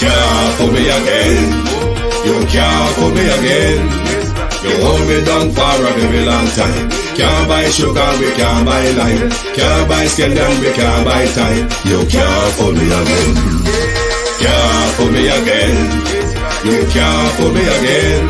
Can't fool me again. You can't fool me again. You hold me down for a very long time. Can't buy sugar, we can't buy lime. Can't buy scallion, we can't buy time. You can't fool me again. Can't fool me again. You can't fool me again.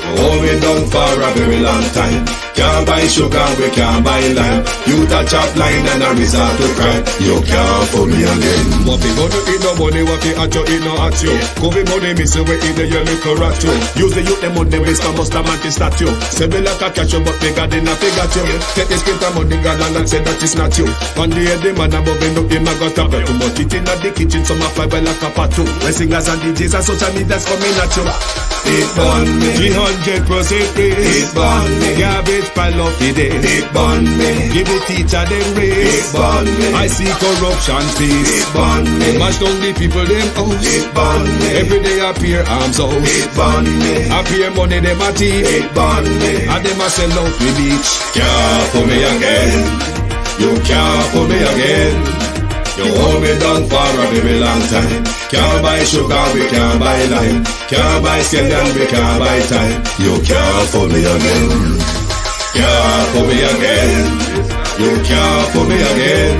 You hold me down for a very long time. Can't buy sugar, we can't buy lime. You touch up line and a resort to crime. You can't fool me again. What we gonna eat no money, what we at you, eat no at you. Covid money, miss away in the yellow rat you. Use the youth, them on the waste, must a man to statue. Say me like a catch you, but me got in a figure you. Take the spit of money, gal and say that it's not you. One day the man above him up, him a got a bed. Too much it in the kitchen, some a fly well like a pat too. My singers and DJs and social media's coming at you. It burn me. 300% raise. It burn me. Garbage pile up the day. It burn me. Give the teacher them raise. It burn me. I see corruption peace. It burn me. Mash down the people them house. It burn me. Every day appear arms out. It burn me. Appear money them a thief. It burn me. And them a sell out with each. Can't fool me again. You can't fool me again. You hold me down for a very long time. Can't buy sugar, we can't buy lime. Can't buy scallion, we can't buy time. You can't fool me again. Can't fool me again. You can't fool me again.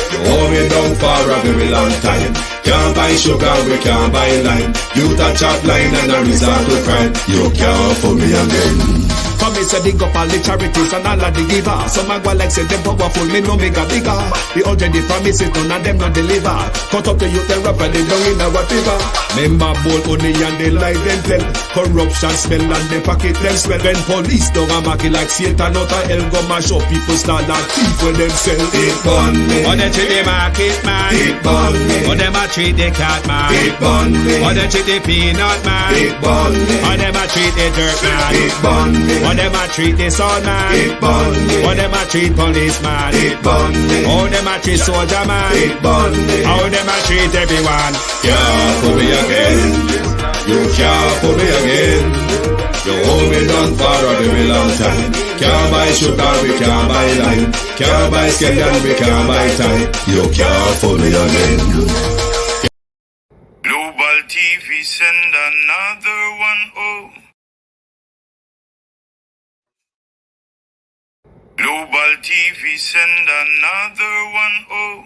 You hold me down for a very long time. Can't buy sugar, we can't buy lime. You touch up line and a resort to crime. You can't fool me again. For me say big up all the charities and all of the givers. Some a go like say them powerful, me no make a bigger. The already promises, none of them not deliver. Cut up the youth, them rapper, they down in our fever. Member bowl only and they lie them tell. Corruption smell and they pocket them swell. When police don't a market like Satan out of hell, go mash up people start like thief when them sell. It burn me. Or they treat the market man. It burn me. Or them a treat the cat man. It burn me. Or they treat the peanut man. It burn me. Or them a treat the dirt man. It burn me. Or them a treat the son man. It burn me. Or them a treat policeman. It burn me. Or them a treat soldier man. It burn me. Or them a treat everyone. Can't fool me again. You can't fool me again. You hold me down for a very long time. Can't buy sugar, we can't buy lime. Can't buy scallion, we can't buy time. You can't fool me again. Global TV send another one, oh. Global TV send another one, oh.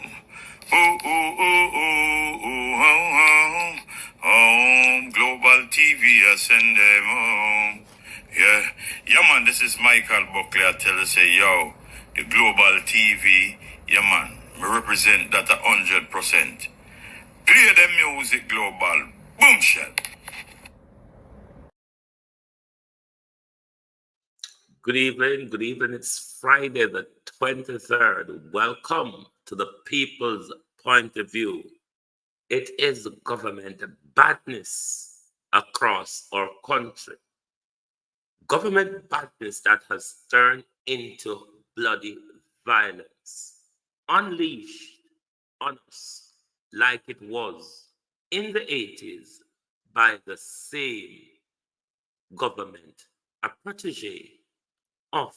Oh, oh, oh, oh, oh, oh, oh. Oh, Global TV, I send them home. Yeah, man, this is Michael Buckley. I tell you, say, yo, the Global TV, yeah, man, me represent that 100%. Play the music, Global. Boom shell. Good evening, good evening. It's Friday the 23rd. Welcome to the People's Point of View. It is government badness across our country. Government badness that has turned into bloody violence, unleashed on us like it was in the 80s by the same government, a protege of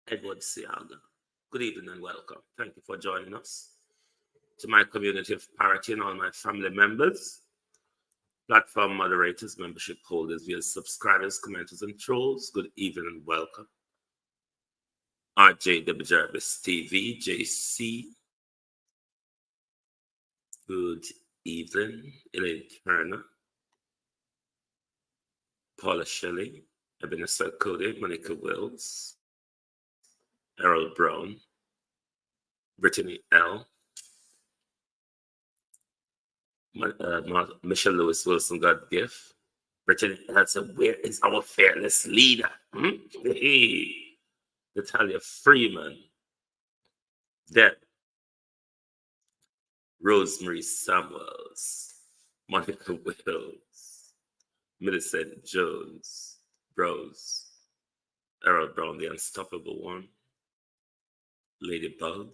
Edward Seaga. Good evening and welcome. Thank you for joining us. To my community of parity and all my family members, platform moderators, membership holders, viewers, subscribers, commenters, and trolls, good evening and welcome. RJW Jarvis TV, JC, good evening. Elaine Turner, Paula Shelley, Ebenezer Cody, Monica Wills, Errol Brown, Brittany L., Michelle Lewis Wilson, God gift. Brittany L. said, where is our fearless leader? Hey. Natalia Freeman, Deb, Rosemary Samuels, Monica Wills, Millicent Jones, Rose, Errol Brown, the Unstoppable One, Ladybug,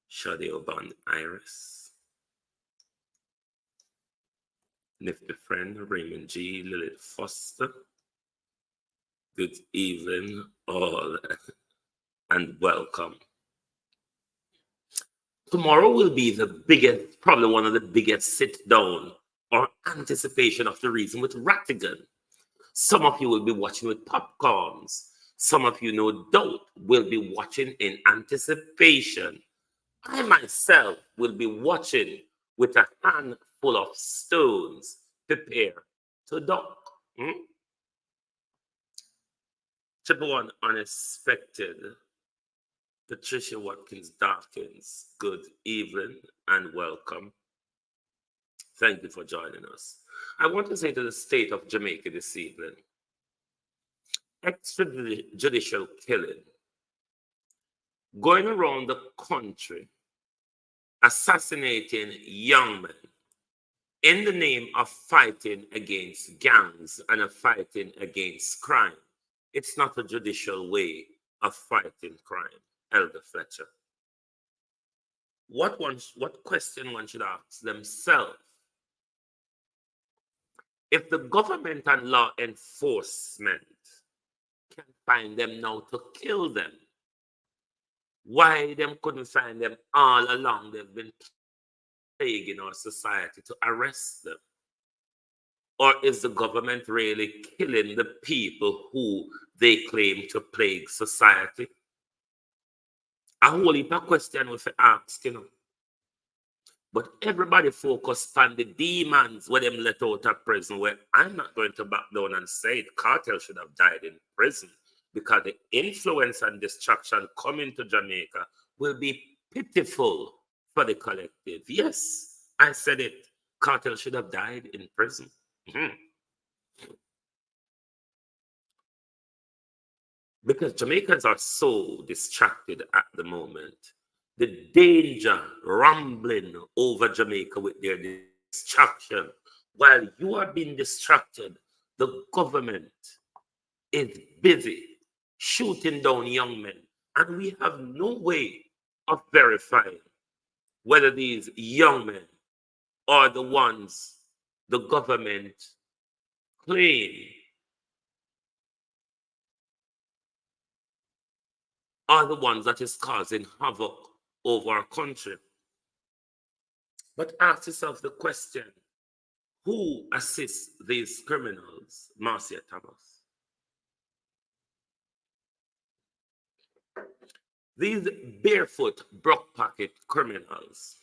Shadi Oban Iris, Nifty Friend, Raymond G, Lilith Foster. Good evening, all, and welcome Tomorrow will be the biggest, probably one of the biggest sit down or anticipation of the reason with Rattigan. Some of you will be watching with popcorns. Some of you, no doubt, will be watching in anticipation. I myself will be watching with a handful of stones. Prepare to dock. Triple one unexpected. Patricia Watkins Dawkins, good evening and welcome. Thank you for joining us. I want to say to the state of Jamaica this evening, extrajudicial killing, going around the country, assassinating young men in the name of fighting against gangs and of fighting against crime. It's not a judicial way of fighting crime, Elder Fletcher. What question one should ask themselves? If the government and law enforcement can find them now to kill them, why them couldn't find them all along? They've been plaguing our society to arrest them. Or is the government really killing the people who they claim to plague society? A whole heap of questions we ask, you know. But everybody focused on the demons where them let out of prison, where I'm not going to back down and say it. Cartel should have died in prison because the influence and destruction coming to Jamaica will be pitiful for the collective. Yes, I said it. Cartel should have died in prison. Because Jamaicans are so distracted at the moment. The danger rumbling over Jamaica with their distraction. While you are being distracted, the government is busy shooting down young men. And we have no way of verifying whether these young men are the ones the government claim are the ones that is causing havoc over our country. But ask yourself the question, who assists these criminals, Marcia Thomas? These barefoot, broke pocket criminals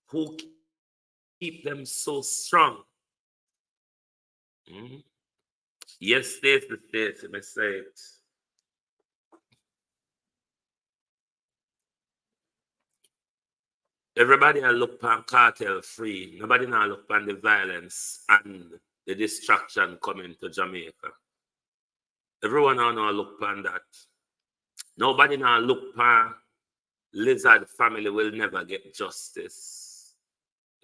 who keep them so strong. Yes, Stacey, let me say it. Everybody I look on cartel free. Nobody now look on the violence and the destruction coming to Jamaica. Everyone now look on that. Nobody now look on Lizard family will never get justice.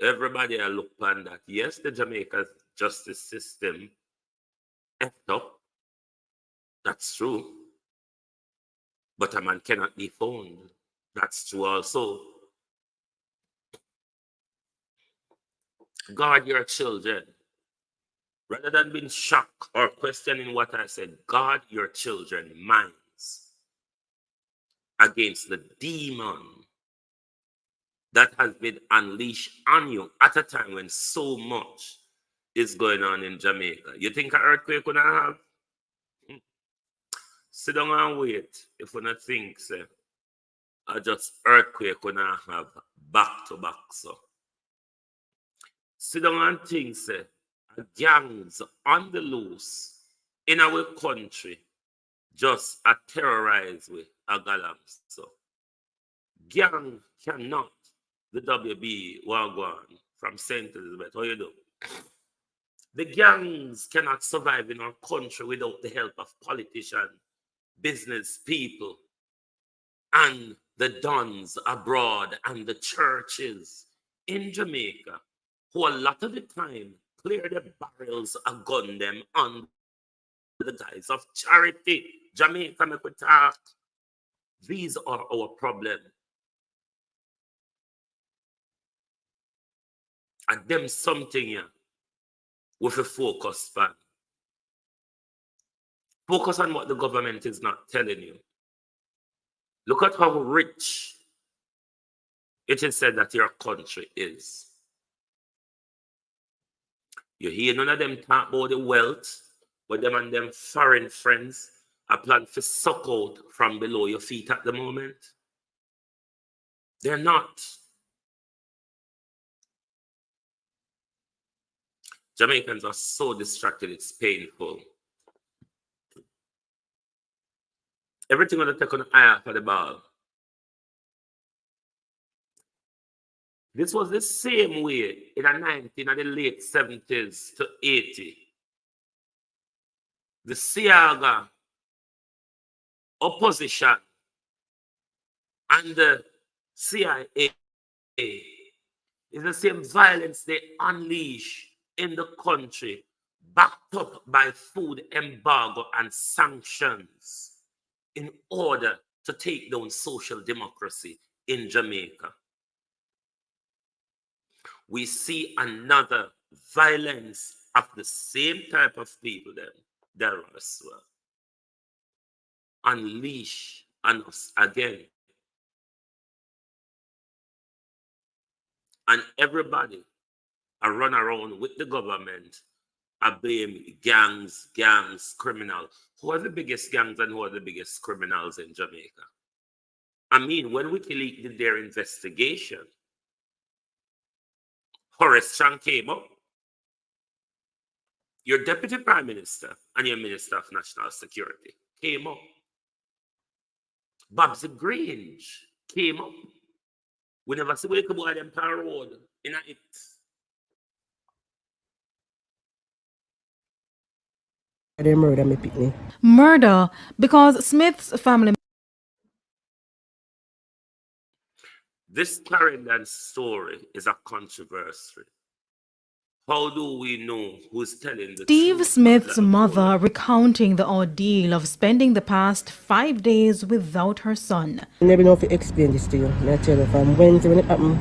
Everybody I look on that. Yes, the Jamaica justice system effed up. That's true. But a man cannot be found. That's true also. Guard your children. Rather than being shocked or questioning what I said, guard your children's minds against the demon that has been unleashed on you at a time when so much is going on in Jamaica. You think an earthquake would have? Sit down and wait. If we not think so, I just earthquake would have back to back. So sit down and think so. Gangs on the loose in our country just terrorize with a galam. So gang cannot. The WB Wagwan from St. Elizabeth. How you do? The gangs cannot survive in our country without the help of politicians, business people, and the dons abroad and the churches in Jamaica, who a lot of the time clear the barrels and gun them on the guise of charity. Jamaica, make we talk. These are our problems. And them something here with a focus on. Focus on what the government is not telling you. Look at how rich it is said that your country is. You hear none of them talk about the wealth, but them and them foreign friends are planning to suck out from below your feet at the moment. They're not. Jamaicans are so distracted, it's painful. Everything on the take on the eye for the ball. This was the same way in the late 70s to 80. The Siaga opposition and the CIA is the same violence they unleash in the country, backed up by food embargo and sanctions in order to take down social democracy in Jamaica. We see another violence of the same type of people there as well. Unleash on us again. And everybody run around with the government, blame gangs, criminals. Who are the biggest gangs and who are the biggest criminals in Jamaica? I mean, when WikiLeaks did their investigation, Horace Chang came up. Your Deputy Prime Minister and your Minister of National Security came up. Babsy Grange came up. We never see wake up boy them pan road in it. They murder me picnic. Murder because Smith's family. This Clarendon story is a controversy. How do we know who's telling the Steve truth? Smith's mother recounting the ordeal of spending the past 5 days without her son. I never know if I explain this to you. I tell you, from Wednesday when it happened,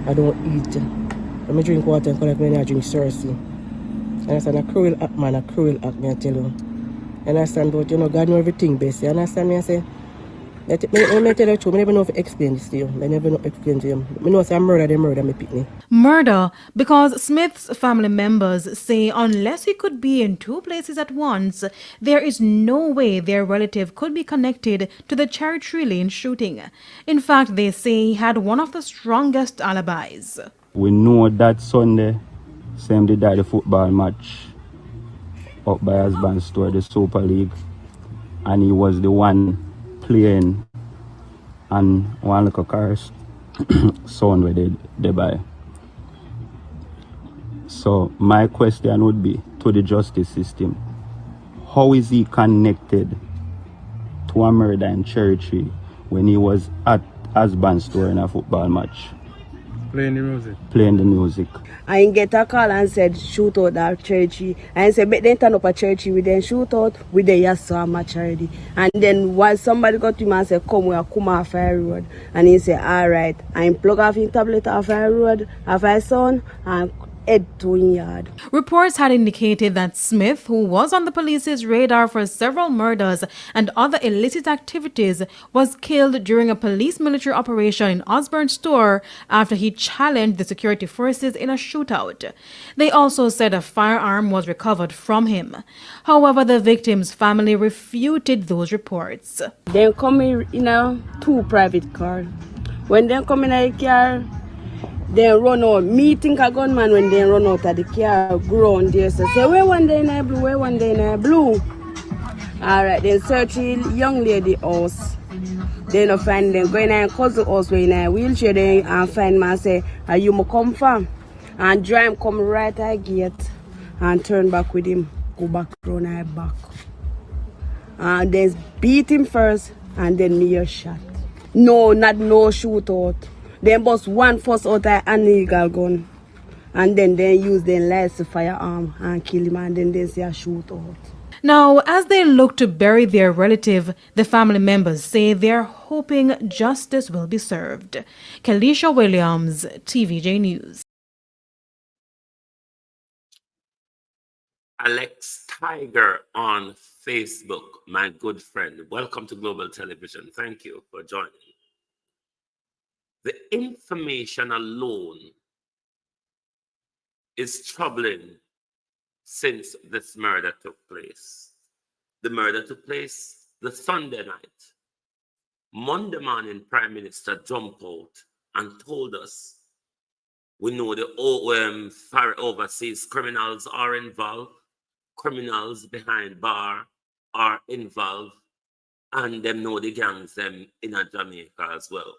I don't eat. When I drink water and collect when I drink Cersei. And I said, a cruel act, man, a cruel act, me I tell you. And I understand, but you know, God knows everything best. You understand me? I say, I tell you the truth, I never know if I explain this to you. I never know if I explain to you. I know if I murder me pick me. Murder because Smith's family members say unless he could be in two places at once, there is no way their relative could be connected to the Cherry Tree Lane shooting. In fact, they say he had one of the strongest alibis. We know that Sunday, same day the football match up by Husband Store, the Super League, and he was the one playing and one little cars sound where they buy. So my question would be to the justice system, how is he connected to a murder in Cherry Tree when he was at Husband Store in a football match? Playing the music. Playing the music. I get a call and said shoot out that churchy. And I said, but then turn up a churchy, we then shoot out, we then just saw a match already. And then once somebody got to him and said, come, we are come off Fire Road. And he said, all right. And plug off his tablet off Fire Road, off his son, and head to his yard. Reports had indicated that Smith, who was on the police's radar for several murders and other illicit activities, was killed during a police military operation in Osborne Store after he challenged the security forces in a shootout. They also said a firearm was recovered from him. However, the victim's family refuted those reports. They come in a two private car. When they come in a car, they run out. Me think a gunman when they run out of the car, ground there. So say, where one day in a blue, where one day in a blue. Alright, then search the young lady house. They no find them. Go in a cousin house where in a wheelchair there and find man say, are you come from? And drive come right at the gate and turn back with him. Go back round her back. And then beat him first and then me a shot. No, not no shootout. They bust one first out of an illegal gun. And then they use their lights to firearm and kill him and then they say a shootout. Now, as they look to bury their relative, the family members say they're hoping justice will be served. Kalisha Williams, TVJ News. Alex Tiger on Facebook, my good friend. Welcome to Global Television. Thank you for joining. The information alone is troubling since this murder took place. The murder took place the Sunday night. Monday morning, Prime Minister jumped out and told us, we know the overseas criminals are involved, criminals behind bar are involved, and them know the gangs them in Jamaica as well.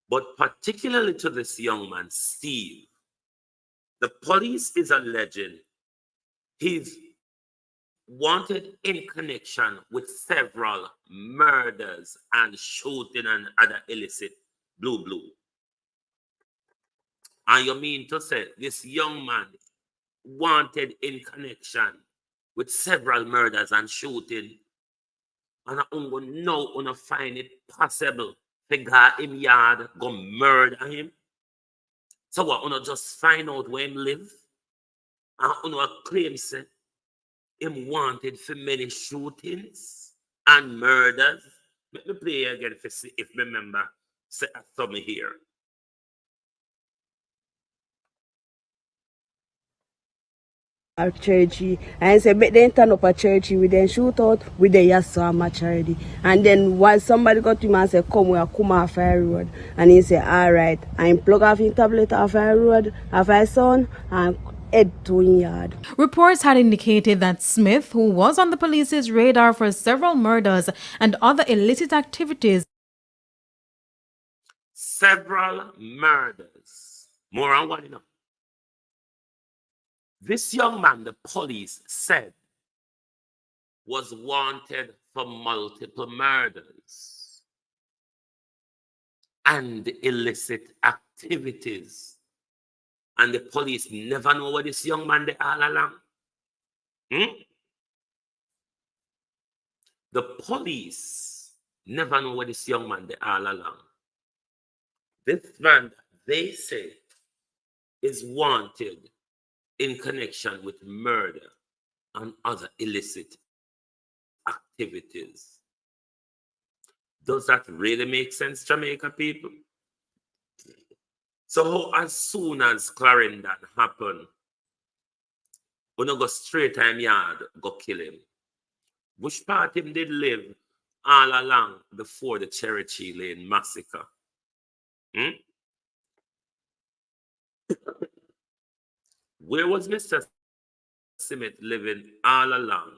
But particularly to this young man, Steve, the police is alleging he's wanted in connection with several murders and shooting and other illicit blue. And you mean to say this young man wanted in connection with several murders and shooting, and I now find it possible to go him yard, go murder him? So what, just find out where him live? And claim say him wanted for many shootings and murders? Let me play again to see if me remember say something here. Our churchy and say but then turn up a churchy we then shoot out with the yasso maturity, and then once somebody got to him and say come off Fire Road, and he say alright, and plug off in tablet off Fire Road of my son and head to in yard. Reports had indicated that Smith, who was on the police's radar for several murders and other illicit activities. Several murders. More on what, This young man, the police said, was wanted for multiple murders and illicit activities. And the police never know what this young man did all along. The police never know what this young man did all along. This man, they say, is wanted in connection with murder and other illicit activities. Does that really make sense, Jamaica people? So as soon as Clarendon happened, we don't go straight to him yard, go kill him. Which part him did live all along before the Cherokee Lane massacre? Where was Mr. Smith living all along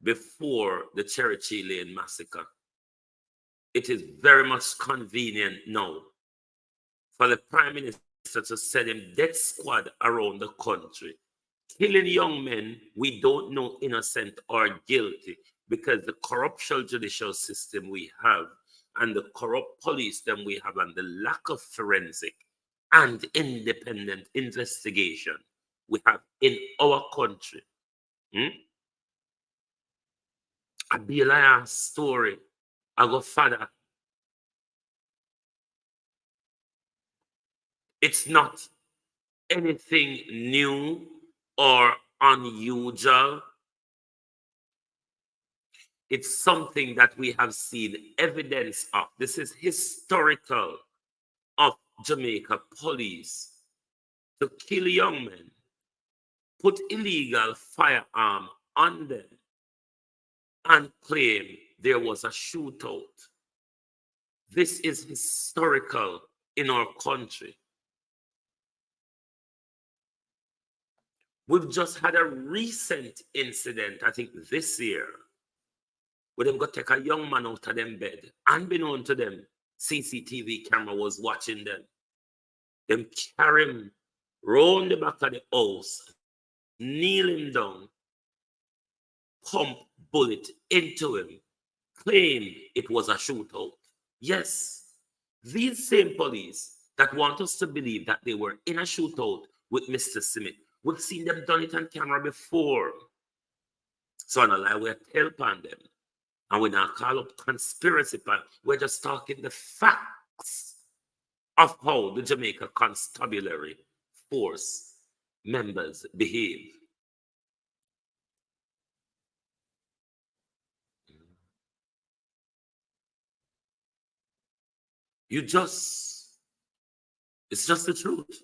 before the Cherokee Lane massacre? It is very much convenient now for the Prime Minister to send him death squad around the country, killing young men we don't know innocent or guilty, because the corruption judicial system we have and the corrupt police that we have and the lack of forensic and independent investigation we have in our country. A Belial story. I go father. It's not anything new or unusual. It's something that we have seen evidence of. This is historical of Jamaica police to kill young men, put illegal firearm on them, and claim there was a shootout. This is historical in our country. We've just had a recent incident, I think this year, where them got to take a young man out of them bed. Unbeknown to them, CCTV camera was watching them. Them carry him round the back of the house, kneel him down, pump bullet into him, claim it was a shootout. Yes, these same police that want us to believe that they were in a shootout with Mr. Smith, we've seen them done it on camera before. So on a lie, we're helping them. And we now call up conspiracy plan. We're just talking the facts of how the Jamaica Constabulary Force members behave. It's just the truth.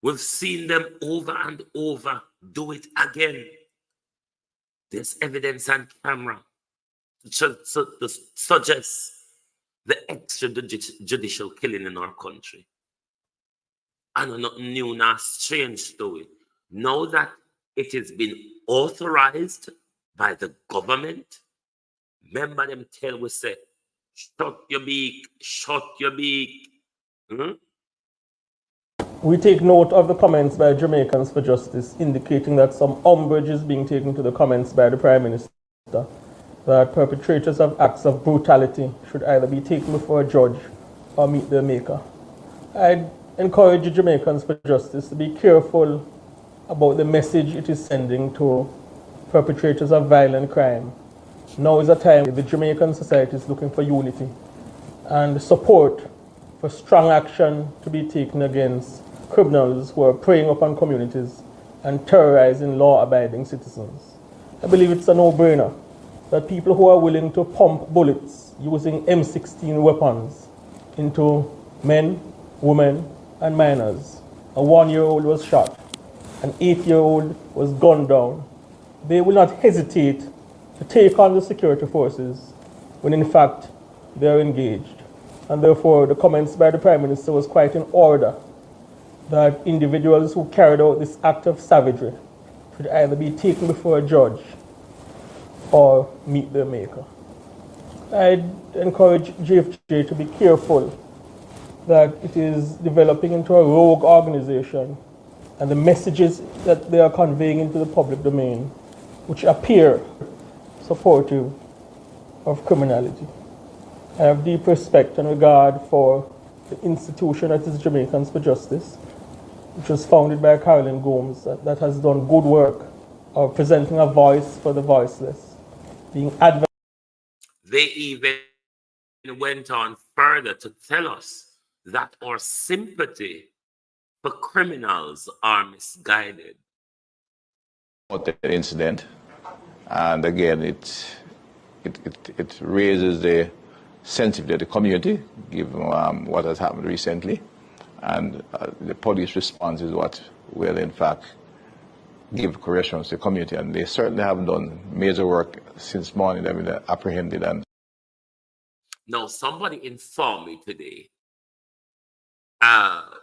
We've seen them over and over do it again. There's evidence on camera to suggest the extrajudicial killing in our country. And nothing new nor strange to it. Now that it has been authorized by the government, remember them tell we say, shut your beak, shut your beak. We take note of the comments by Jamaicans for Justice indicating that some umbrage is being taken to the comments by the Prime Minister that perpetrators of acts of brutality should either be taken before a judge or meet their maker. I encourage Jamaicans for Justice to be careful about the message it is sending to perpetrators of violent crime. Now is a time the Jamaican society is looking for unity and support for strong action to be taken against criminals who are preying upon communities and terrorizing law-abiding citizens. I believe it's a no-brainer that people who are willing to pump bullets using M16 weapons into men, women, and minors. A 1-year-old was shot, an 8-year-old was gunned down. They will not hesitate to take on the security forces when in fact they are engaged. And therefore the comments by the Prime Minister was quite in order that individuals who carried out this act of savagery should either be taken before a judge or meet their maker. I'd encourage JFJ to be careful that it is developing into a rogue organization and the messages that they are conveying into the public domain, which appear supportive of criminality. I have deep respect and regard for the institution that is Jamaicans for Justice, which was founded by Carolyn Gomes, that has done good work of presenting a voice for the voiceless, being advocates. They even went on further to tell us that our sympathy for criminals are misguided. The incident, and again, it raises the sensitivity of the community, given what has happened recently, and the police response is what will, in fact, give corrections to the community, and they certainly have done major work since morning. They've been apprehended. And now, somebody informed me today,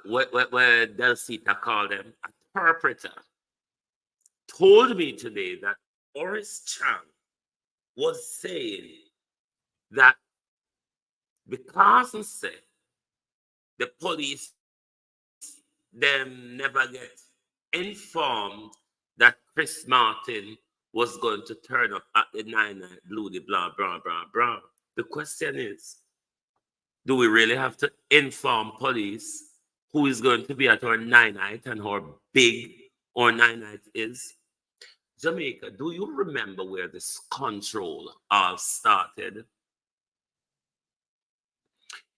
where Delcita called them a interpreter, told me today that Oris Chang was saying that because he said the police them never get informed that Chris Martin was going to turn up at the 9-9 Blue, the blah, blah, blah, blah. The question is, do we really have to inform police who is going to be at our 9-night and how big our 9-night is? Jamaica, do you remember where this control all started?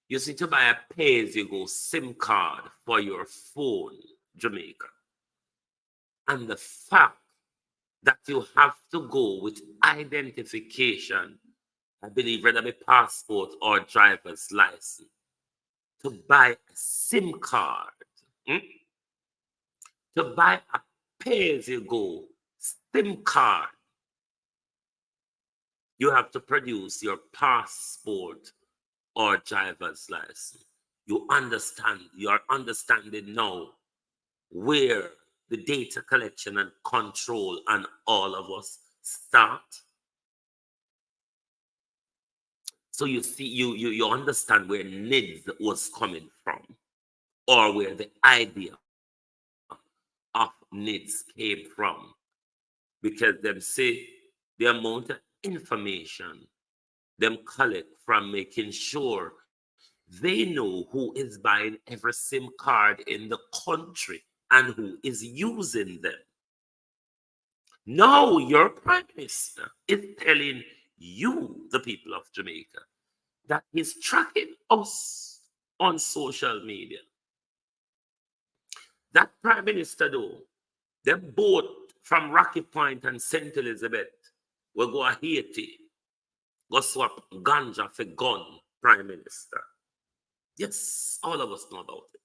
You see, to buy a pay-as-you-go SIM card for your phone, Jamaica, and the fact that you have to go with identification, I believe whether be passport or driver's license, to buy a SIM card, to buy a pay-as-you-go SIM card, you have to produce your passport or driver's license. You are understanding now where the data collection and control and all of us start. So you see, you understand where NIDS was coming from, or where the idea of NIDS came from. Because them say the amount of information them collect from making sure they know who is buying every SIM card in the country and who is using them. Now your Prime Minister is telling you, the people of Jamaica, that he's tracking us on social media. That Prime Minister, though, them both from Rocky Point and St. Elizabeth will go to Haiti, go swap ganja for gun, Prime Minister. Yes, all of us know about it.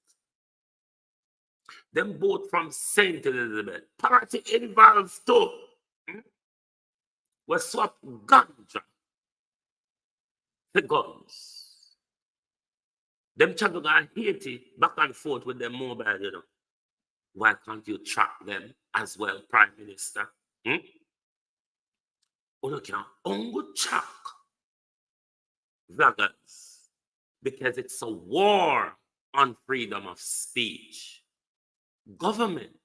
Them both from St. Elizabeth. Party involved too. We swap ganja for guns. Them travel to Haiti back and forth with them mobile, you know. Why can't you track them as well, Prime Minister? You can only track vloggers because it's a war on freedom of speech. Government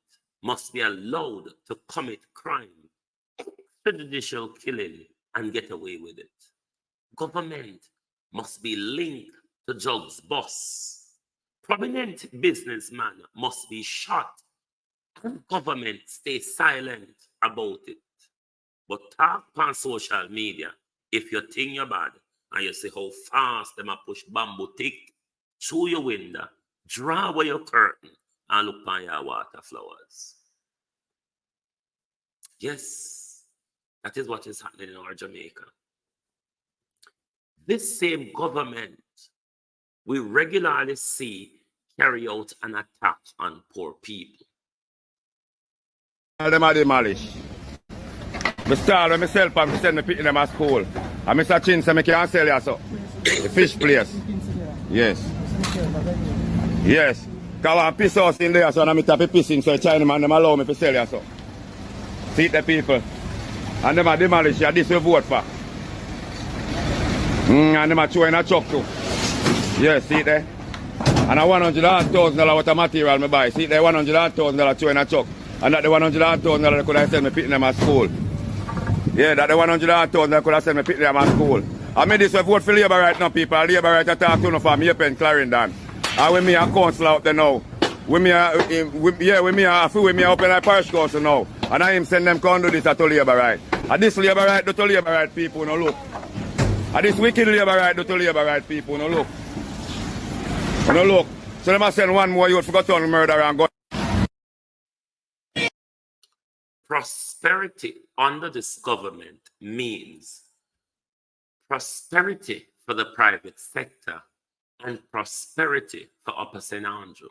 must be allowed to commit crime, extrajudicial killing, and get away with it. Government must be linked to drugs boss. Prominent businessman must be shot, and government stay silent about it. But talk on social media, if you think you're bad, and you see how fast them a push bamboo tick through your window, draw away your curtain, and look on your water flowers. Yes, that is what is happening in our Jamaica. This same government we regularly see carry out an attack on poor people. All them are demolish. I start with myself and send me picking them at school. And Mr. Chin said I can't sell you so. The fish place. Yes. Yes. Because I piss house in there, so I'm tap pissing, so Chinaman them allow me to sell you so. See the people. And them are demolish, yeah, this we vote for. And them are throwing a truck too. Yes, see there. And a $100,000 worth of material me buy. See there, $100,000 throwing a truck. And that the $100,000 they could have sent me picking them at school. Yeah, that the $100,000 they could have sent me picking them at school. I mean this we vote for Labour right now, people. Labour right to talk to no for me pen Clarendon. And when me a council out there now. When me a open a parish council now. And I him send them come do this to Labour right. And this Labour right do to Labour right people, no look. And this wicked Labour right do to Labour right people, no look. No look. So they must send one more youth for go turn murder and go. Prosperity under this government means prosperity for the private sector and prosperity for Upper St. Andrew.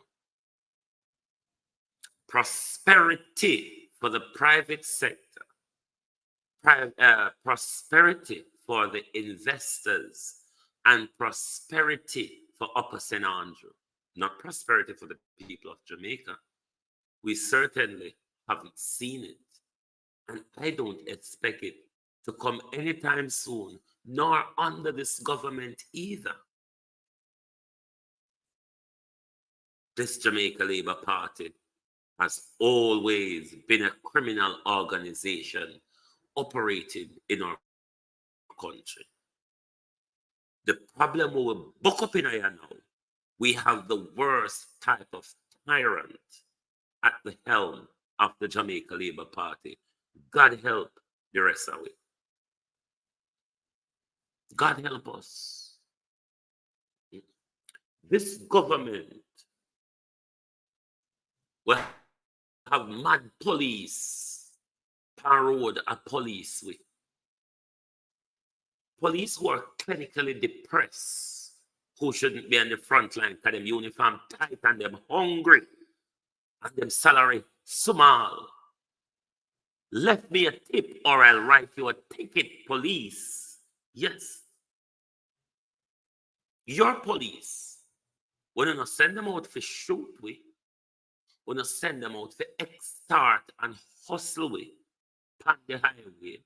Prosperity for the private sector, prosperity for the investors, and prosperity for Upper St. Andrew. Not prosperity for the people of Jamaica. We certainly haven't seen it. And I don't expect it to come anytime soon, nor under this government either. This Jamaica Labour Party has always been a criminal organization operating in our country. The problem we will buck up in here now, we have the worst type of tyrant at the helm of the Jamaica Labour Party. God help the rest of it. God help us. This government will have mad police, parade a police with. Police who are clinically depressed, who shouldn't be on the front line because them uniform tight and them hungry and them salary small. Left me a tip or I'll write you a ticket, police. Yes. Your police. When you send them out for shoot with, when you send them out for extort and hustle with, on the highway,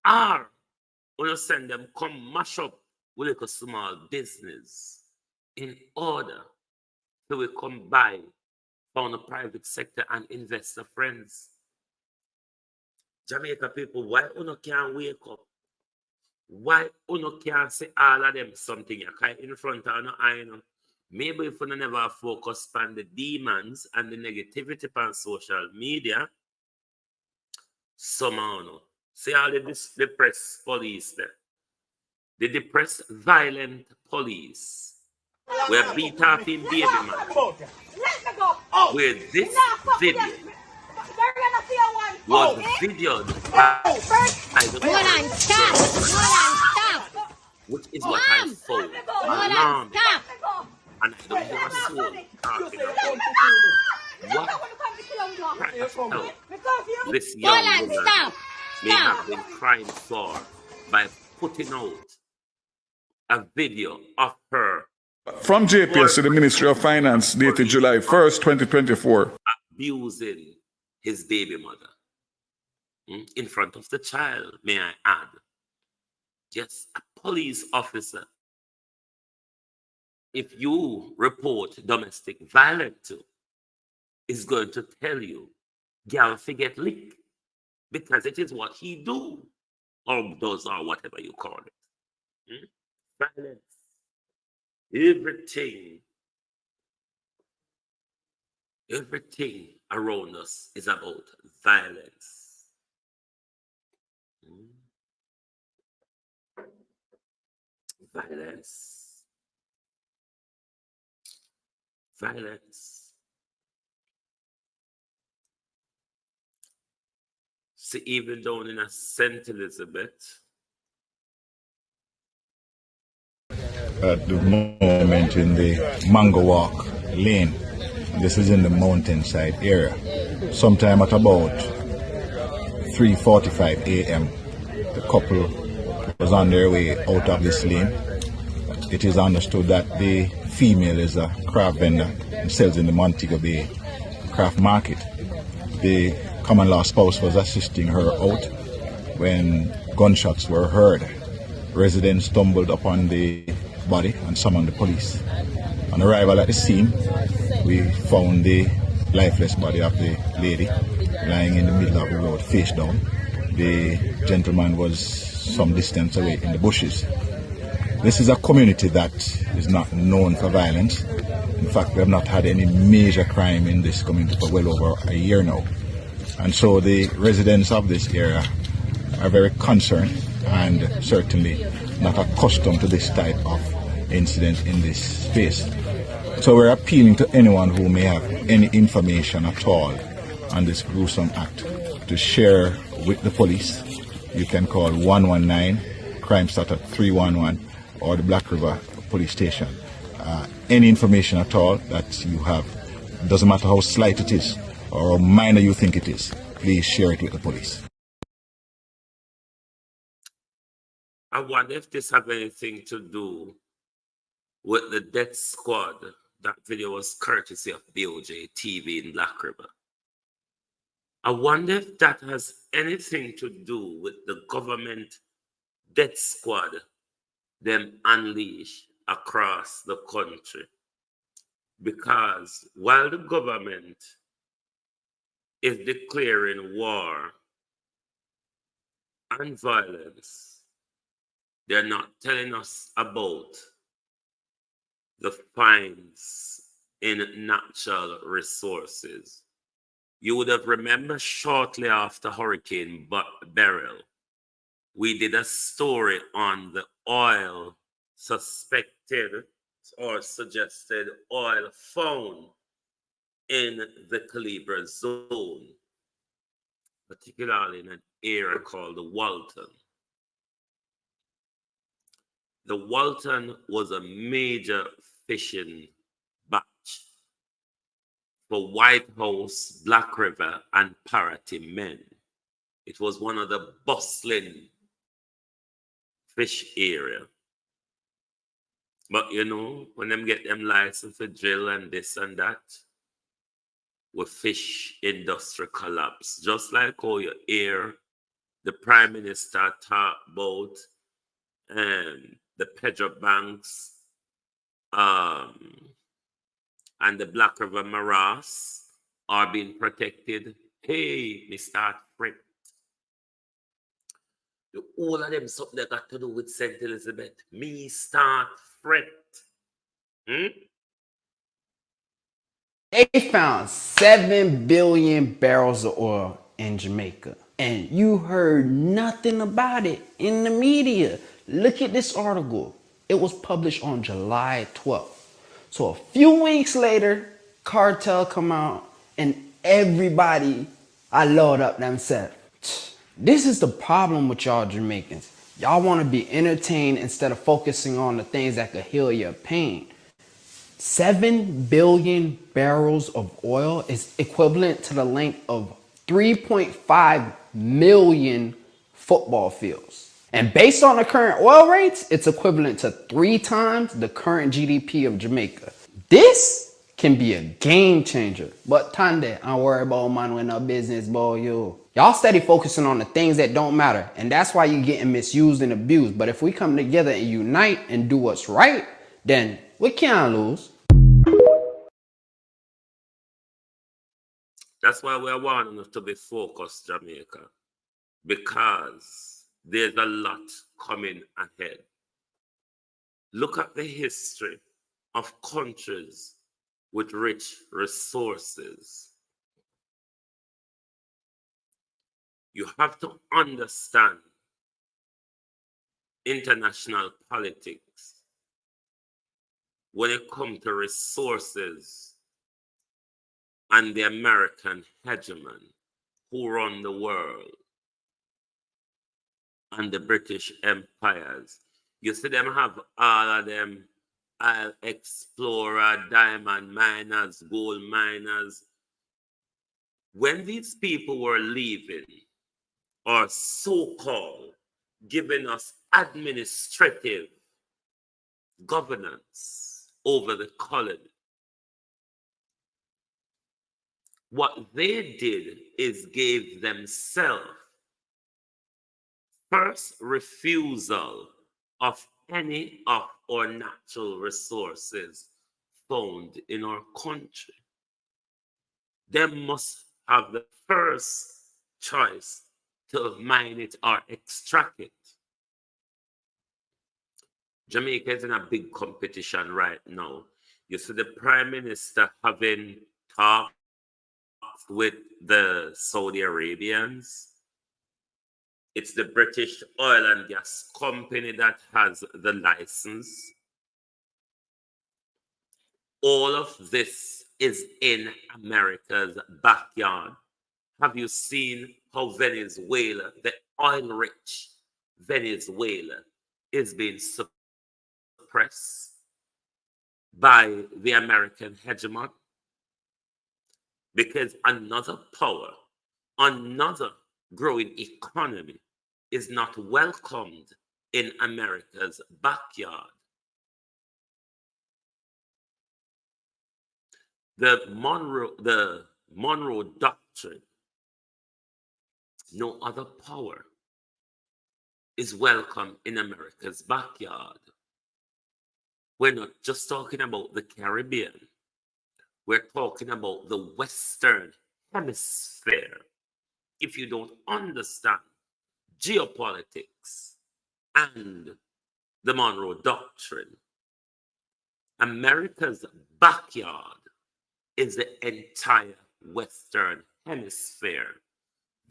or when you send them come mash up with like a small business in order to we come buy from the private sector and investor friends. Jamaica people, why you can't wake up? Why you can't say all of them something in front of no eye? Maybe if you never focus on the demons and the negativity on social media, somehow no. See all the depressed police there. The depressed, violent police were beat off in baby man. Where this video was videoed by the police, which is what I found alarming. And I don't hear a soul talking about what kind of help this young Boland, woman stop. may Stop. have been crying for by putting out a video of her From JPS to the Ministry of Finance, dated July 1st, 2024. abusing his baby mother in front of the child, may I add. Yes, a police officer. If you report domestic violence to, is going to tell you, girl, forget lick, because it is what he do, or does, or whatever you call it. Violence. Everything around us is about violence. Violence. Violence. See, even down in a St. Elizabeth, at the moment in the Mango Walk lane. This is in the mountainside area. Sometime at about 3:45 a.m. the couple was on their way out of this lane. It is understood that the female is a craft vendor and sells in the Montego Bay craft market. The common law spouse was assisting her out when gunshots were heard. Residents stumbled upon the body and summoned the police. On arrival at the scene, we found the lifeless body of the lady lying in the middle of the road, face down. The gentleman was some distance away in the bushes. This is a community that is not known for violence. In fact, we have not had any major crime in this community for well over a year now. And so the residents of this area are very concerned and certainly not accustomed to this type of incident in this space. So we're appealing to anyone who may have any information at all on this gruesome act to share with the police. You can call 119, Crime Start at 311, or the Black River Police Station. Any information at all that you have, doesn't matter how slight it is or how minor you think it is, please share it with the police. I wonder if this have anything to do with the death squad. That video was courtesy of BOJ TV in Black River. I wonder if that has anything to do with the government death squad them unleash across the country. Because while the government is declaring war and violence, they're not telling us about the finds in natural resources. You would have remembered shortly after Hurricane Beryl, we did a story on the oil suspected or suggested oil found in the Calibra zone, particularly in an area called the Walton. The Walton was a major fishing batch for White House, Black River, and Paraty men. It was one of the bustling fish area. But you know, when them get them license for drill and this and that, with fish industry collapse. Just like how you hear the Prime Minister talk about the Pedro Banks and the Black River Morass are being protected. Hey, me start fret. All of them something that got to do with St. Elizabeth. Me start fret. They found 7 billion barrels of oil in Jamaica, and you heard nothing about it in the media. Look at this article. It was published on July 12th. So a few weeks later, cartel come out and everybody load up themselves. This is the problem with y'all Jamaicans. Y'all want to be entertained instead of focusing on the things that could heal your pain. 7 billion barrels of oil is equivalent to the length of 3.5 million football fields. And based on the current oil rates, it's equivalent to 3 times the current GDP of Jamaica. This can be a game changer. But Tande, I worry about man with no business, boy, yo. Y'all steady focusing on the things that don't matter. And that's why you're getting misused and abused. But if we come together and unite and do what's right, then we can't lose. That's why we're wanting us to be focused, Jamaica, because there's a lot coming ahead. Look at the history of countries with rich resources. You have to understand international politics when it comes to resources and the American hegemon who run the world and the British empires. You see them have all of them explorer, diamond miners, gold miners. When these people were leaving, or so-called giving us administrative governance over the colony, what they did is gave themselves first refusal of any of our natural resources found in our country. They must have the first choice to mine it or extract it. Jamaica is in a big competition right now. You see the Prime Minister having talks with the Saudi Arabians. It's the British Oil and Gas Company that has the license. All of this is in America's backyard. Have you seen how Venezuela, the oil-rich Venezuela, is being suppressed by the American hegemon? Because another power, another growing economy is not welcomed in America's backyard. The Monroe Doctrine, no other power is welcome in America's backyard. We're not just talking about the Caribbean. We're talking about the Western Hemisphere. If you don't understand geopolitics and the Monroe Doctrine, America's backyard is the entire Western Hemisphere.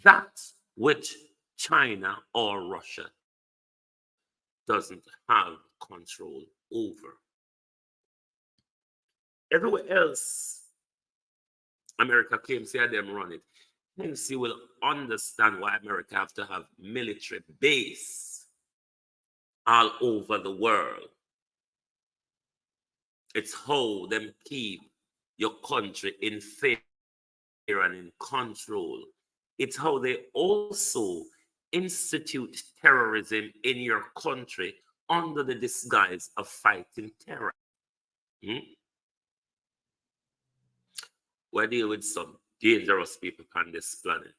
That which China or Russia doesn't have control over. Everywhere else, America claims they them run it. Hence, you will understand why America have to have military base all over the world. It's how them keep your country in fear and in control. It's how they also institute terrorism in your country under the disguise of fighting terror. We deal with some dangerous people on this planet.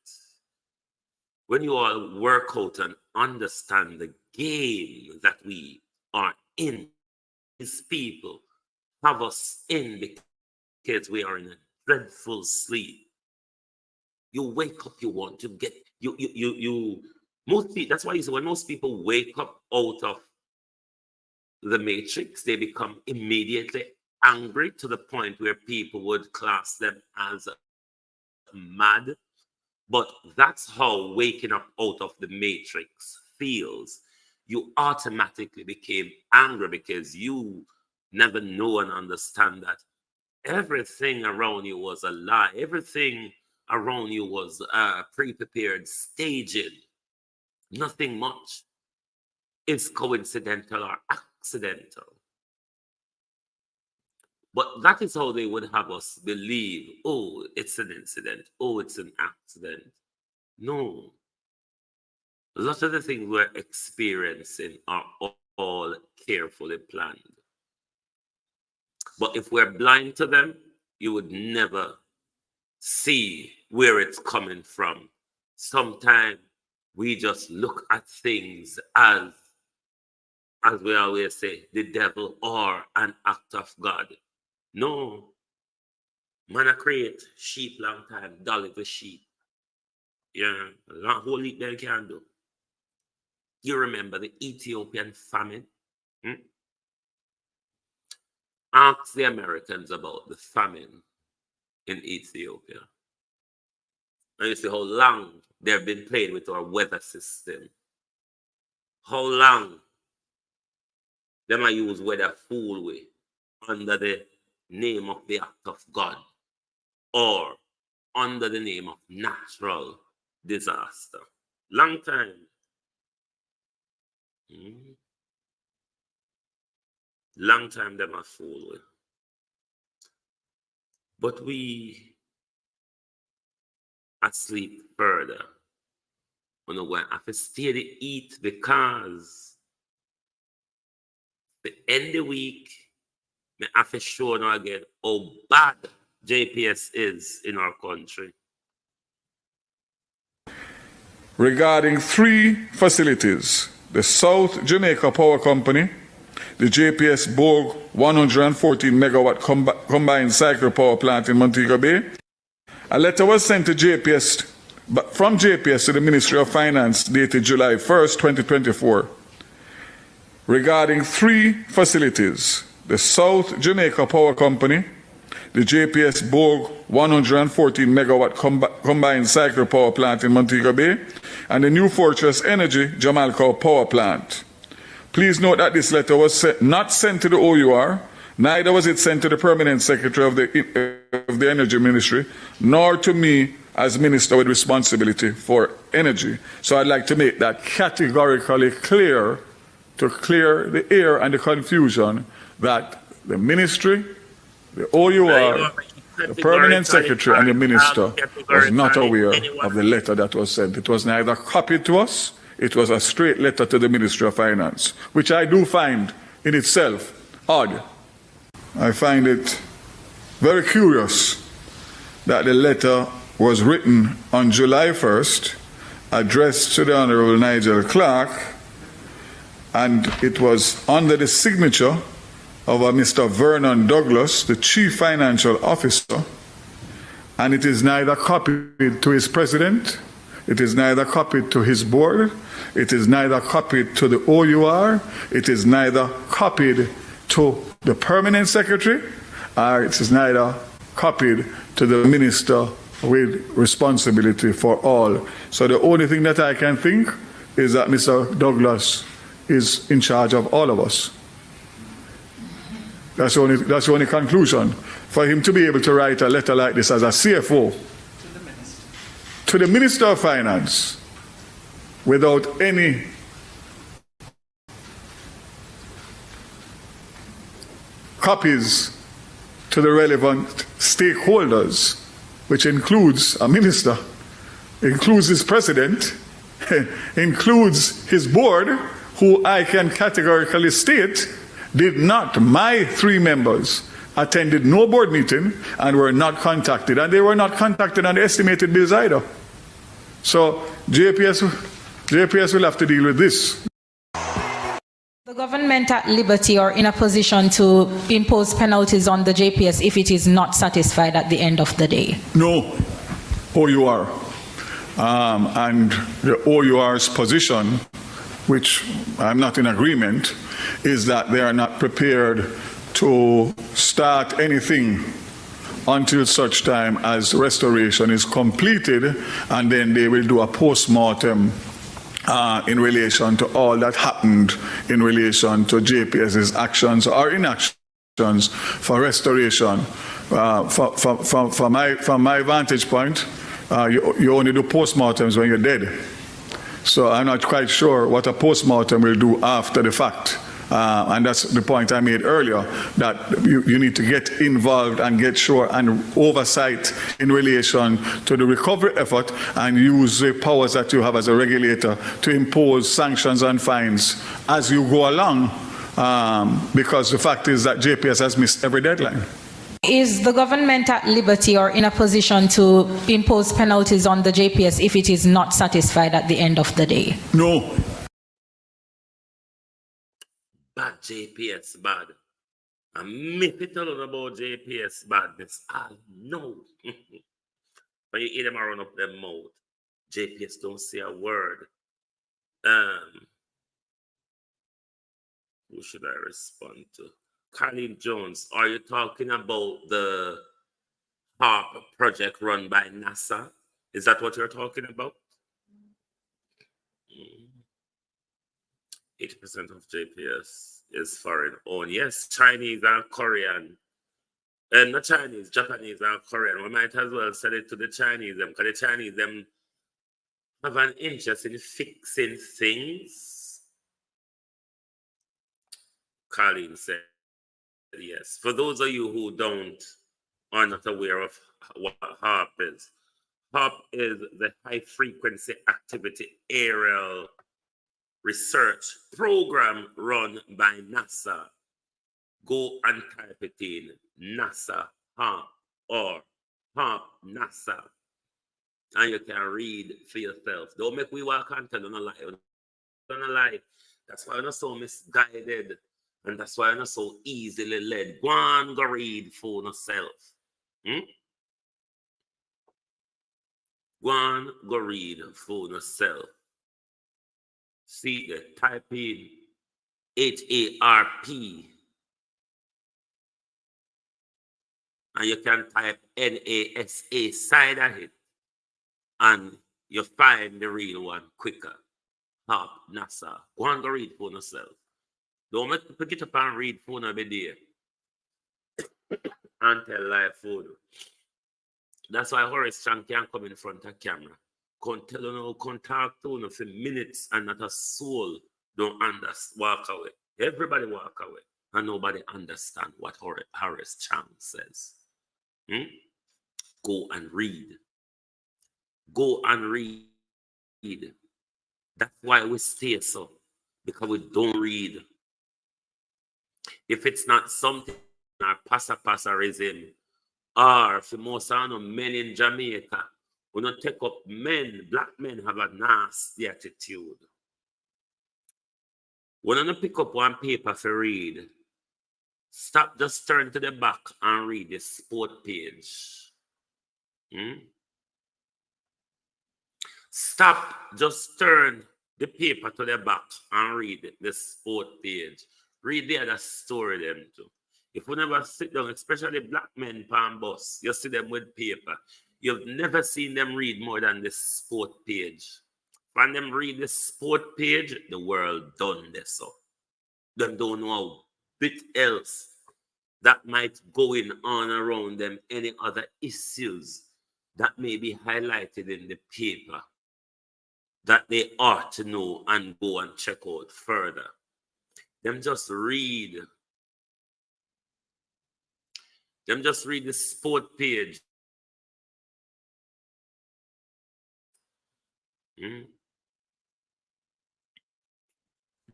When you all work out and understand the game that we are in, these people have us in because we are in a dreadful sleep. You wake up, you want to get most people, that's why you say when most people wake up out of the matrix, they become immediately angry to the point where people would class them as mad. But that's how waking up out of the matrix feels. You automatically became angry because you never know and understand that everything around you was a lie. Everything around you was pre-prepared staging. Nothing much is coincidental or accidental. But that is how they would have us believe, oh, it's an incident. Oh, it's an accident. No. A lot of the things we're experiencing are all carefully planned. But if we're blind to them, you would never see where it's coming from. Sometimes we just look at things as we always say, the devil or an act of God. No. Man, I create sheep long time, dollar for sheep. Yeah, a whole heap they can do. You remember the Ethiopian famine? Ask the Americans about the famine in Ethiopia. And you see how long they've been playing with our weather system. How long they might use weather fool way under the name of the act of God or under the name of natural disaster. Long time. Long time they must fool with. But we asleep further. You know, we have to stay to eat because the end of the week, we have to show now again how bad JPS is in our country. Regarding 3 facilities, the South Jamaica Power Company, the JPS Borg 114 megawatt combined cycle power plant in Montego Bay. A letter was sent to JPS, from JPS to the Ministry of Finance dated July 1st, 2024, regarding 3 facilities, the South Jamaica Power Company, the JPS Borg 114 megawatt combined cycle power plant in Montego Bay, and the New Fortress Energy Jamalco power plant. Please note that this letter was not sent to the OUR, neither was it sent to the Permanent Secretary of the Energy Ministry, nor to me as Minister with responsibility for energy. So I'd like to make that categorically clear, to clear the air and the confusion that the Ministry, the OUR, the Permanent Secretary and the Minister was not aware of the letter that was sent. It was neither copied to us. It was a straight letter to the Ministry of Finance, which I do find in itself odd. I find it very curious that the letter was written on July 1st, addressed to the Honorable Nigel Clark, and it was under the signature of a Mr. Vernon Douglas, the Chief Financial Officer, and it is neither copied to his president, it is neither copied to his board, it is neither copied to the OUR, it is neither copied to the Permanent Secretary, or it is neither copied to the Minister with responsibility for all. So the only thing that I can think is that Mr. Douglas is in charge of all of us. That's the only conclusion. For him to be able to write a letter like this as a CFO to the Minister of Finance without any copies to the relevant stakeholders, which includes a minister, includes his president, includes his board, who I can categorically state did not, my 3 members, attended no board meeting and were not contacted, and they were not contacted on the estimated bills either. So JPS will have to deal with this. The government at liberty or in a position to impose penalties on the JPS if it is not satisfied at the end of the day? No, OUR. And the OUR's position, which I'm not in agreement, is that they are not prepared to start anything until such time as restoration is completed, and then they will do a post-mortem in relation to all that happened in relation to JPS's actions or inactions for restoration. From my vantage point, you only do post-mortems when you're dead. So I'm not quite sure what a post-mortem will do after the fact. And that's the point I made earlier, that you need to get involved and get sure and oversight in relation to the recovery effort and use the powers that you have as a regulator to impose sanctions and fines as you go along, because the fact is that JPS has missed every deadline. Is the government at liberty or in a position to impose penalties on the JPS if it is not satisfied at the end of the day? No. Bad JPS, bad. And me tell you about JPS badness. I know. When you hear them run up their mouth, JPS don't say a word. Who should I respond to? Colleen Jones, are you talking about the HARP project run by NASA? Is that what you're talking about? 80% of JPS is foreign owned. Yes, Chinese and Korean. And not Chinese, Japanese and Korean. We might as well sell it to the Chinese, because the Chinese them have an interest in fixing things. Colleen said yes. For those of you who are not aware of what HARP is the high frequency activity aerial research program run by NASA. Go and type it in NASA HARP or HARP NASA, and you can read for yourself. Don't make we walk and tell you no lie. Don't lie. That's why you're not so misguided, and that's why you're not so easily led. Go on, go read for yourself. Go on, go read for yourself. See the type in HARP, and you can type NASA side of it, and you find the real one quicker. HARP, NASA. Go on, go read for yourself. Don't make pick it up and read for no be there. And tell live for you. That's why Horace Chan can't come in front of camera. Can't tell you no, can't talk to you for minutes, and not a soul don't understand. Walk away. Everybody walk away, and nobody understand what Horace Chan says. Go and read. Go and read. That's why we stay so, because we don't read. If it's not something or passarism, or for most of the men in Jamaica, we don't take up men, black men have a nasty attitude. When you pick up one paper for read, stop, just turn to the back and read the sport page. Stop, just turn the paper to the back and read the sport page. Read the other story them too. If we never sit down, especially black men pan bus, you see them with paper. You've never seen them read more than the sport page. When them read the sport page, the world done this so. Them don't know a bit else that might going on around them, any other issues that may be highlighted in the paper that they ought to know and go and check out further. Them just read. Them just read the sport page.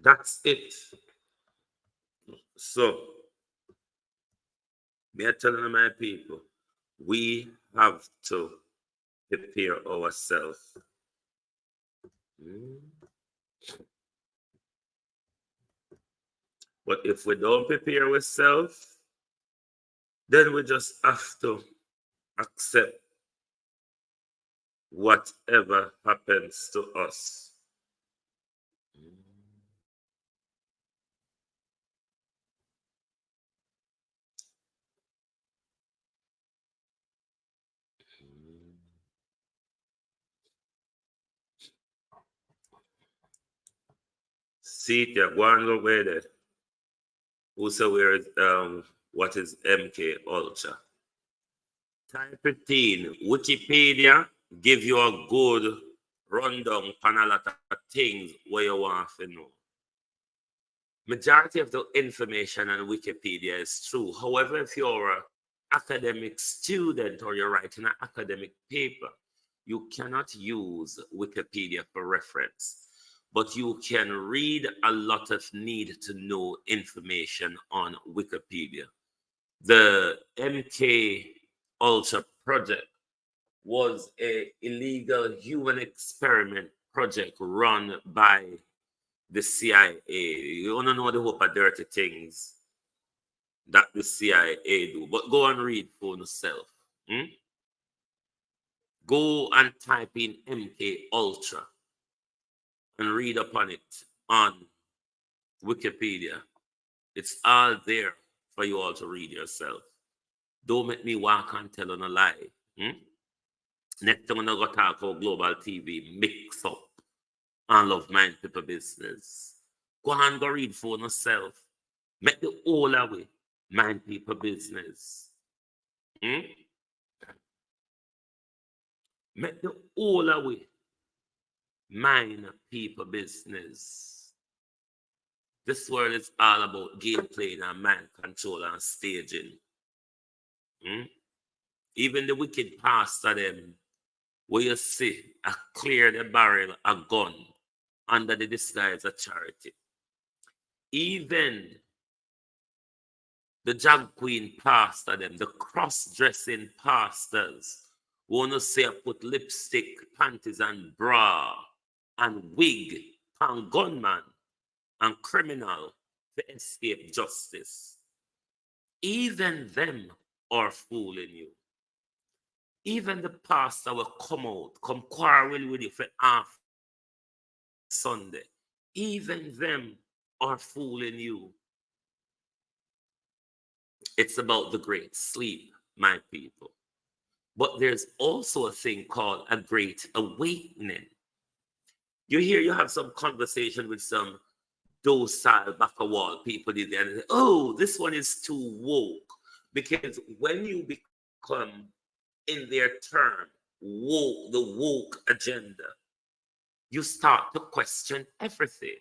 That's it. So, me are telling my people, we have to prepare ourselves. But if we don't prepare ourselves, then we just have to accept whatever happens to us. See, go and go with it. Also, where is what is MK Ultra? Type it in. Wikipedia give you a good rundown on a lot of things where you want to know. Majority of the information on Wikipedia is true. However, if you're an academic student or you're writing an academic paper, you cannot use Wikipedia for reference, but you can read a lot of need to know information on Wikipedia. The MK Ultra project was an illegal human experiment project run by the CIA. You want to know the whole of dirty things that the CIA do, but go and read for yourself. Go and type in MK Ultra and read upon it on Wikipedia. It's all there for you all to read yourself. Don't make me walk and tell on a lie. Next time I'm going to talk about global TV, mix up all of mind people business. Go and go read for yourself. Make the whole away mind people business. Make the whole away mind people business. This world is all about game playing and mind control and staging. Even the wicked pastor them, where you see a clear the barrel, a gun, under the disguise of charity. Even the drag queen pastor them, the cross-dressing pastors, wanna say put lipstick, panties, and bra, and wig, and gunman, and criminal to escape justice. Even them are fooling you. Even the pastor will come out, come quarrel with you for half Sunday. Even them are fooling you. It's about the great sleep, my people. But there's also a thing called a great awakening. You hear you have some conversation with some docile back-a-wall people and they say, oh, this one is too woke. Because when you become, in their term, woke, the woke agenda, you start to question everything.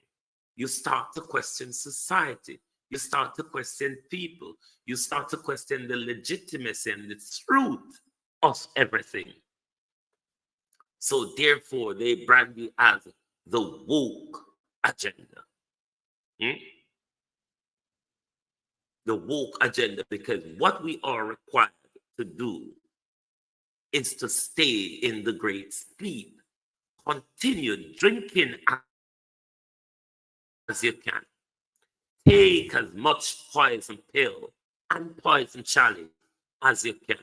You start to question society. You start to question people. You start to question the legitimacy and the truth of everything. So therefore, they brand you as the woke agenda. The woke agenda, because what we are required to do is to stay in the great sleep. Continue drinking as you can. Take as much poison pill and poison chalice as you can.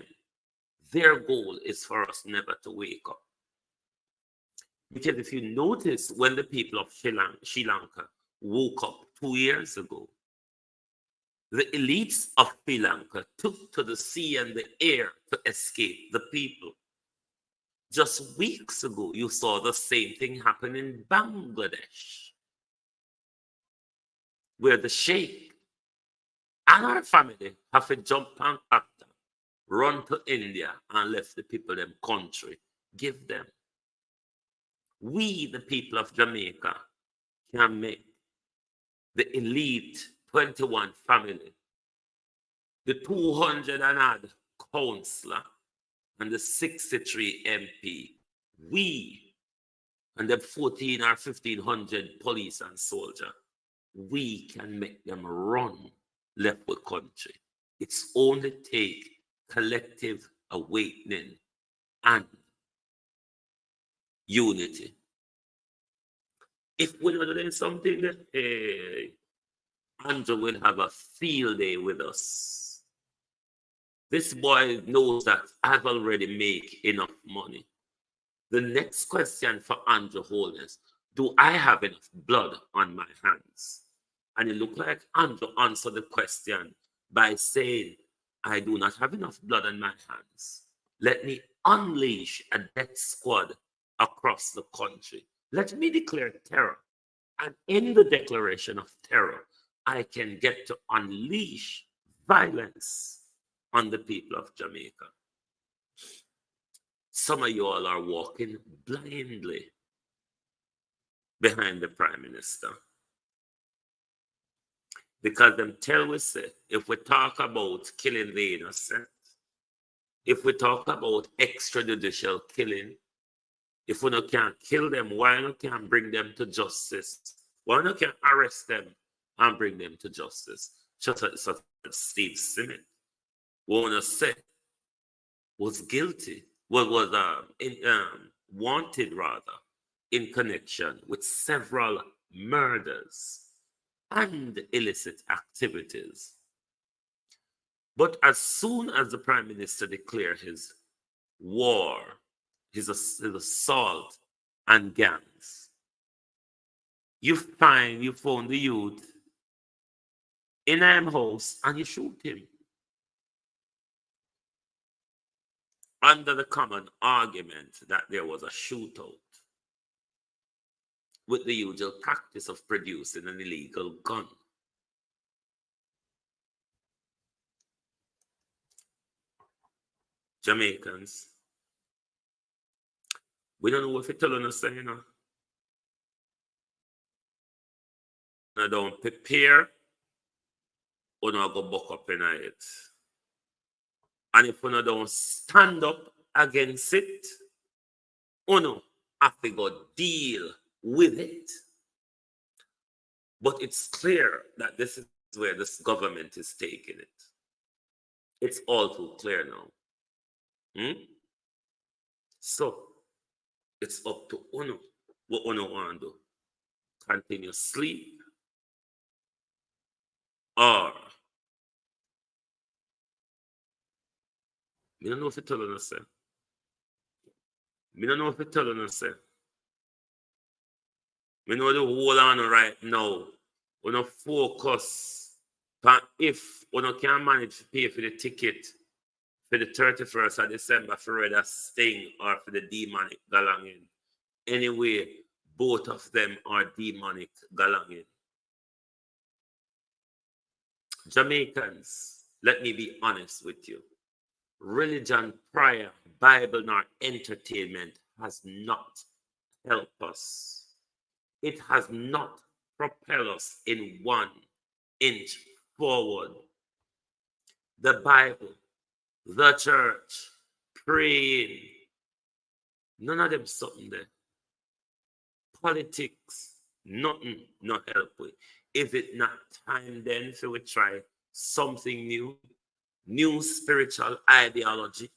Their goal is for us never to wake up. Because if you notice, when the people of Sri Lanka woke up 2 years ago, the elites of Sri Lanka took to the sea and the air to escape the people. Just weeks ago, you saw the same thing happen in Bangladesh, where the sheikh and our family have to jump on copter, run to India, and left the people them country. Give them. We, the people of Jamaica, can make the elite 21 family, the 200 and odd councillor, and the 63 MP, we, and the 14 or 1500 police and soldier, we can make them run left the country. It's only take collective awakening and unity. If we're not doing something, Andrew will have a field day with us. This boy knows that I've already made enough money. The next question for Andrew Holness, do I have enough blood on my hands? And it looked like Andrew answered the question by saying, I do not have enough blood on my hands. Let me unleash a death squad across the country. Let me declare terror. And in the declaration of terror, I can get to unleash violence on the people of Jamaica. Some of you all are walking blindly behind the Prime Minister. Because them tell us if we talk about killing the innocent, if we talk about extrajudicial killing, if we not can kill them, why not can bring them to justice? Why not can arrest them and bring them to justice? Just as Steve Smith, who wanna say was guilty, was wanted rather, in connection with several murders and illicit activities. But as soon as the Prime Minister declared his war, his assault on gangs, you found the youth in a house and you shoot him. Under the common argument that there was a shootout, with the usual practice of producing an illegal gun. Jamaicans, we don't know what you're telling us, you know. I don't prepare, or not go buck up in it. And if we don't stand up against it, we no have to go deal with it. But it's clear that this is where this government is taking it. It's all too clear now. So it's up to Uno what Uno want to do. Continue sleep or I don't know if you're telling us. I don't know if you're telling us. We know the whole on right now. We don't focus on if we can manage to pay for the ticket for the 31st of December for either Sting or for the demonic galangin. Anyway, both of them are demonic galangin. Jamaicans, let me be honest with you. Religion, prayer, Bible, nor entertainment has not helped us. It has not propelled us in 1 inch forward. The Bible, the church, praying, none of them something there. Politics, nothing, not help with. If it not time then, so we try something new, new spiritual ideology,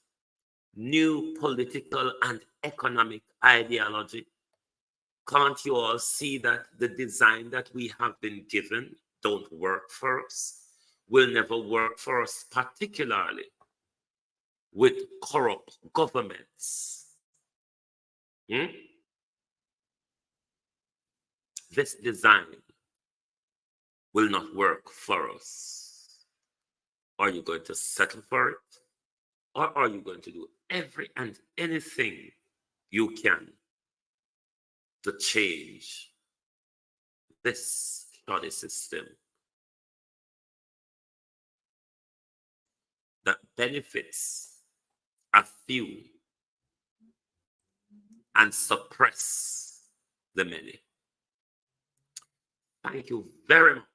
new political and economic ideology. Can't you all see that the design that we have been given don't work for us, will never work for us, particularly with corrupt governments? This design will not work for us. Are you going to settle for it? Or are you going to do every and anything you can to change this study system that benefits a few and suppress the many? Thank you very much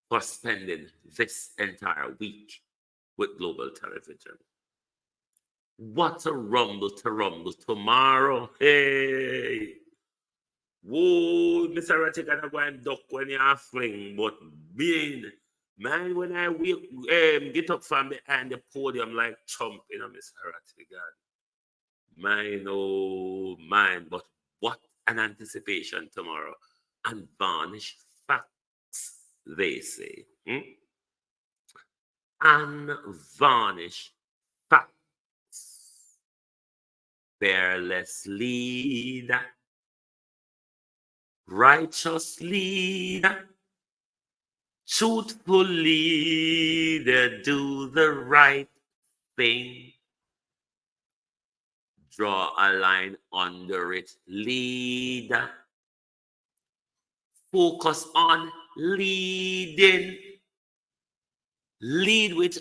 for spending this entire week with Global Television. What a rumble to rumble tomorrow. Hey. Whoa, Mr. Ratty gonna go and duck when you're fling, but man, when I get up from behind the podium like Trump, you know, Mr. Ratty, God. Mine, oh, mine, but what an anticipation tomorrow. Unvarnished facts, they say. Unvarnished facts. Fearless leader, righteous leader, truthful leader, do the right thing. Draw a line under it, leader. Focus on leading. Lead with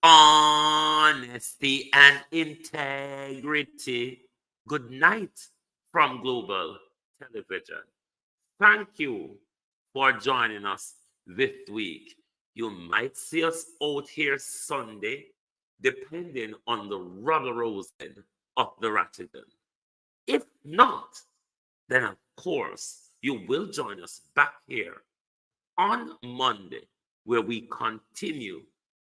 honesty and integrity. Good night from Global Television. Thank you for joining us this week. You might see us out here Sunday, depending on the rubber rosin of the Rattigan. If not, then of course you will join us back here on Monday, where we continue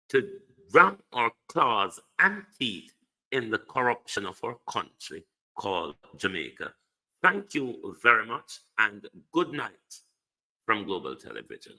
to ram our claws and teeth in the corruption of our country called Jamaica. Thank you very much, and good night from Global Television.